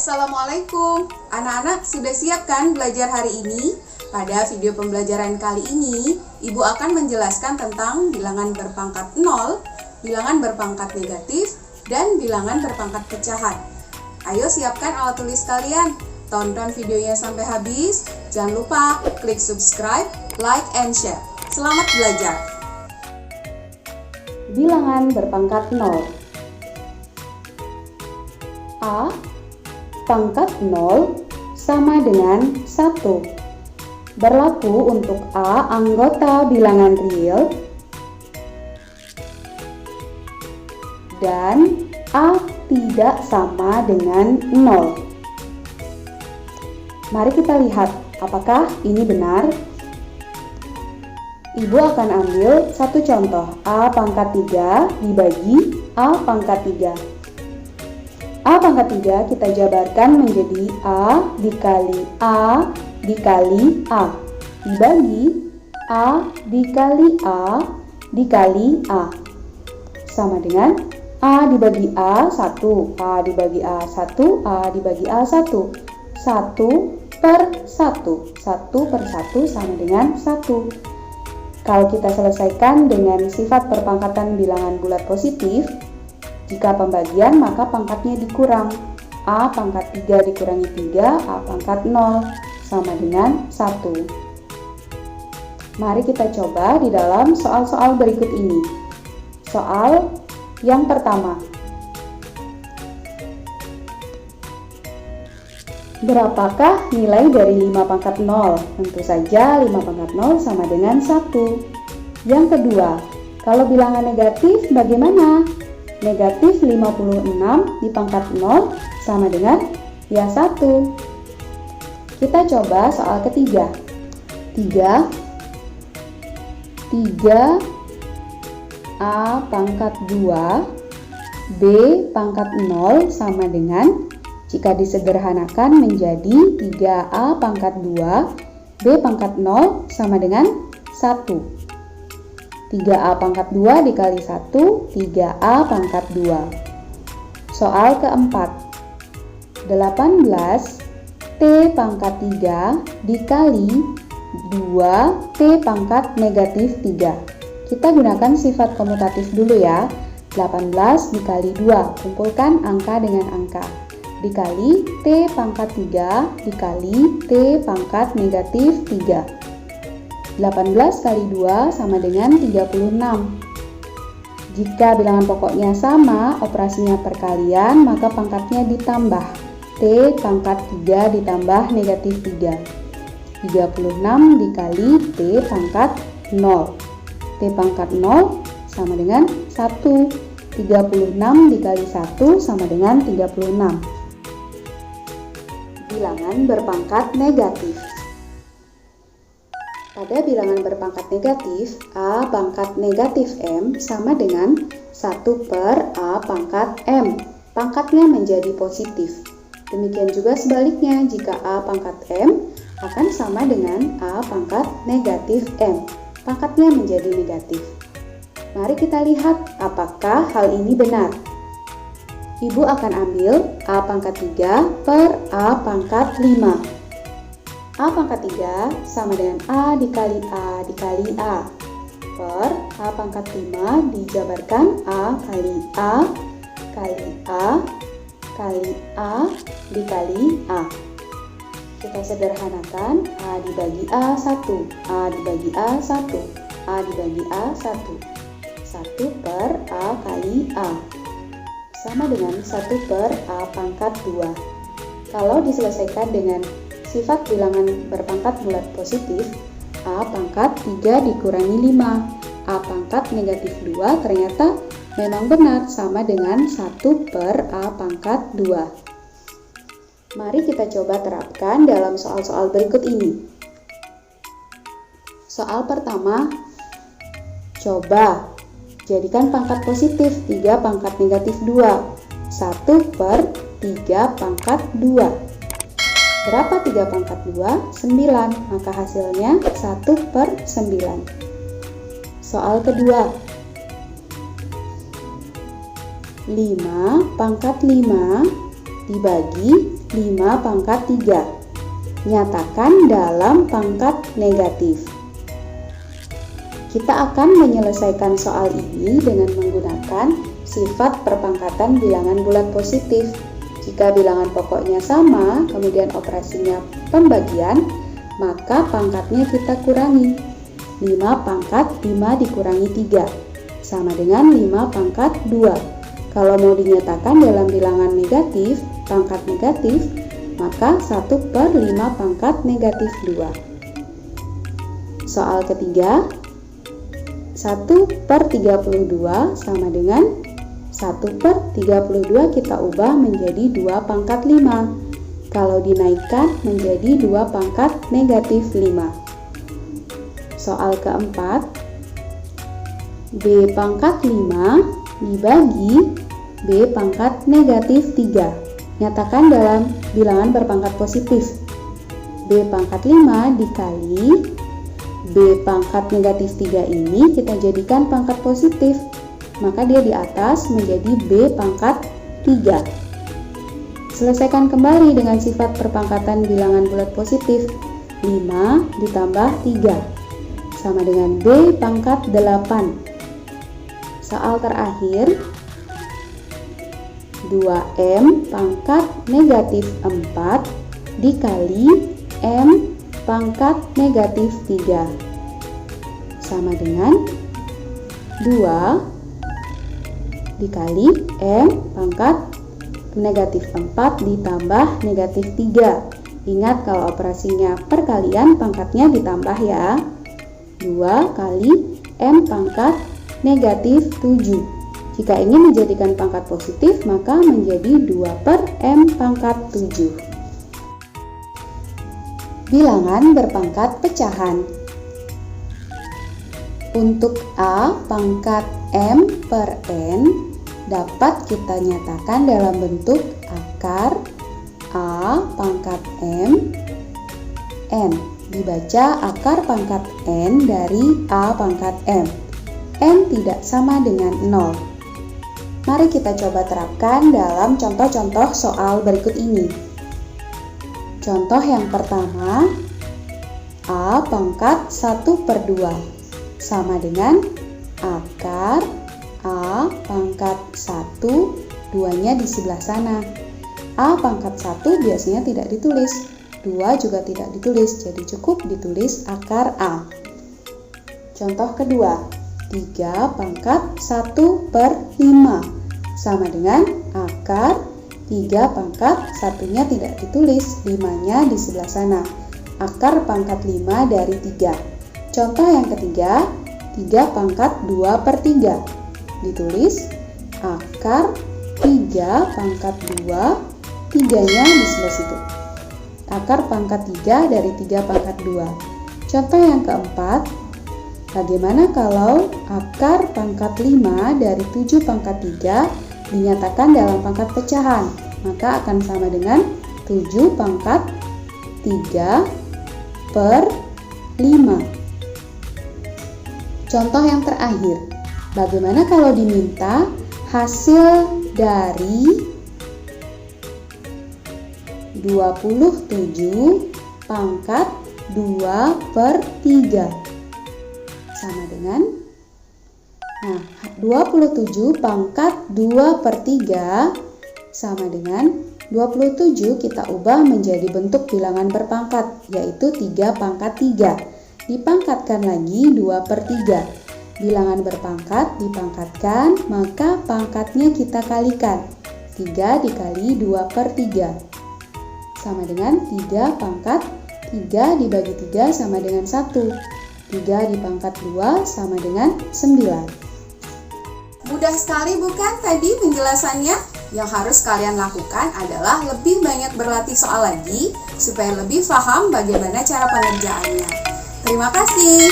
Assalamualaikum, anak-anak sudah siap kan belajar hari ini? Pada video pembelajaran kali ini, Ibu akan menjelaskan tentang bilangan berpangkat 0, bilangan berpangkat negatif, dan bilangan berpangkat pecahan. Ayo siapkan alat tulis kalian, tonton videonya sampai habis, jangan lupa klik subscribe, like, and share. Selamat belajar! Bilangan berpangkat 0. A pangkat 0 sama dengan 1. Berlaku untuk A anggota bilangan real dan A tidak sama dengan 0. Mari kita lihat apakah ini benar. Ibu akan ambil satu contoh, A pangkat 3 dibagi A pangkat 3. A pangkat 3 kita jabarkan menjadi A dikali A dikali A dibagi A dikali A dikali A sama dengan A dibagi A 1, A dibagi A 1, A dibagi A 1, 1 per 1, 1 per 1 sama dengan 1. Kalau kita selesaikan dengan sifat perpangkatan bilangan bulat positif, jika pembagian maka pangkatnya dikurang. A pangkat 3 dikurangi 3, A pangkat 0 sama dengan 1. Mari kita coba di dalam soal-soal berikut ini. Soal yang pertama. Berapakah nilai dari 5 pangkat 0? Tentu saja 5 pangkat 0 sama dengan 1. Yang kedua, kalau bilangan negatif bagaimana? Negatif 56 di pangkat 0 sama dengan ya 1. Kita coba soal ketiga. 3 A pangkat 2 B pangkat 0 sama dengan, jika disederhanakan menjadi 3A pangkat 2 B pangkat 0 sama dengan 1. 3A pangkat 2 dikali 1, 3A pangkat 2. Soal keempat. 18 T pangkat 3 dikali 2 T pangkat negatif 3. Kita gunakan sifat komutatif dulu ya. 18 dikali 2, kumpulkan angka dengan angka. Dikali T pangkat 3 dikali T pangkat negatif 3. 18 kali 2 sama dengan 36. Jika bilangan pokoknya sama, operasinya perkalian, maka pangkatnya ditambah. T pangkat 3 ditambah negatif 3. 36 dikali T pangkat 0. T pangkat 0 sama dengan 1. 36 dikali 1 sama dengan 36. Bilangan berpangkat negatif. Pada bilangan berpangkat negatif, A pangkat negatif M sama dengan 1 per A pangkat M. Pangkatnya menjadi positif. Demikian juga sebaliknya, jika A pangkat M akan sama dengan A pangkat negatif M. Pangkatnya menjadi negatif. Mari kita lihat apakah hal ini benar. Ibu akan ambil A pangkat 3 per A pangkat 5. A pangkat 3 sama dengan A dikali A dikali A per A pangkat 5 dijabarkan A kali A kali A kali A dikali A. Kita sederhanakan, A dibagi A 1, A dibagi A 1, A dibagi A 1. 1 per A kali A sama dengan 1 per A pangkat 2. Kalau diselesaikan dengan sifat bilangan berpangkat bulat positif, A pangkat 3 dikurangi 5, A pangkat negatif 2 ternyata memang benar sama dengan 1 per A pangkat 2. Mari kita coba terapkan dalam soal-soal berikut ini. Soal pertama, coba jadikan pangkat positif 3 pangkat negatif 2, 1 per 3 pangkat 2. Berapa 3 pangkat 2? 9, maka hasilnya 1 per 9. Soal kedua. 5 pangkat 5 dibagi 5 pangkat 3. Nyatakan dalam pangkat negatif. Kita akan menyelesaikan soal ini dengan menggunakan sifat perpangkatan bilangan bulat positif. Jika bilangan pokoknya sama, kemudian operasinya pembagian, maka pangkatnya kita kurangi. 5 pangkat 5 dikurangi 3, sama dengan 5 pangkat 2. Kalau mau dinyatakan dalam bilangan negatif, pangkat negatif, maka 1/5 pangkat negatif 2. Soal ketiga, 1/32 sama dengan 1/32 kita ubah menjadi 2 pangkat 5. Kalau dinaikkan menjadi 2 pangkat negatif 5. Soal keempat, B pangkat 5 dibagi B pangkat negatif 3. Nyatakan dalam bilangan berpangkat positif. B pangkat 5 dikali B pangkat negatif 3 ini kita jadikan pangkat positif. Maka dia di atas menjadi B pangkat 3. Selesaikan kembali dengan sifat perpangkatan bilangan bulat positif. 5 ditambah 3 sama dengan B pangkat 8. Soal terakhir, 2M pangkat negatif 4 dikali M pangkat negatif 3 sama dengan 2 dikali M pangkat negatif 4 ditambah negatif 3. Ingat kalau operasinya perkalian pangkatnya ditambah ya. 2 kali M pangkat negatif 7. Jika ingin dijadikan pangkat positif, maka menjadi 2/M pangkat 7. Bilangan berpangkat pecahan. Untuk A pangkat M per N dapat kita nyatakan dalam bentuk akar A pangkat M N. Dibaca akar pangkat N dari A pangkat M. N tidak sama dengan 0. Mari kita coba terapkan dalam contoh-contoh soal berikut ini. Contoh yang pertama, A pangkat 1/2 sama dengan akar A pangkat 1, 2-nya di sebelah sana. A pangkat 1 biasanya tidak ditulis, 2 juga tidak ditulis, jadi cukup ditulis akar A. Contoh kedua, 3 pangkat 1/5 sama dengan akar 3 pangkat 1-nya tidak ditulis, 5-nya di sebelah sana. Akar pangkat 5 dari 3. Contoh yang ketiga, 3 pangkat 2/3. Ditulis akar 3 pangkat 2, 3-nya di sebelah situ. Akar pangkat 3 dari 3 pangkat 2. Contoh yang keempat, bagaimana kalau akar pangkat 5 dari 7 pangkat 3 dinyatakan dalam pangkat pecahan? Maka akan sama dengan 7 pangkat 3/5. Contoh yang terakhir, bagaimana kalau diminta hasil dari 27 pangkat 2/3 sama dengan 27 pangkat 2/3 sama dengan 27 kita ubah menjadi bentuk bilangan berpangkat, yaitu 3 pangkat 3. Dipangkatkan lagi 2/3. Bilangan berpangkat dipangkatkan, maka pangkatnya kita kalikan. 3 dikali 2/3 sama dengan 3 pangkat 3 dibagi 3 sama dengan 1. 3 dipangkat 2 sama dengan 9. Mudah sekali bukan tadi penjelasannya? Yang harus kalian lakukan adalah lebih banyak berlatih soal lagi supaya lebih paham bagaimana cara pengerjaannya. Terima kasih.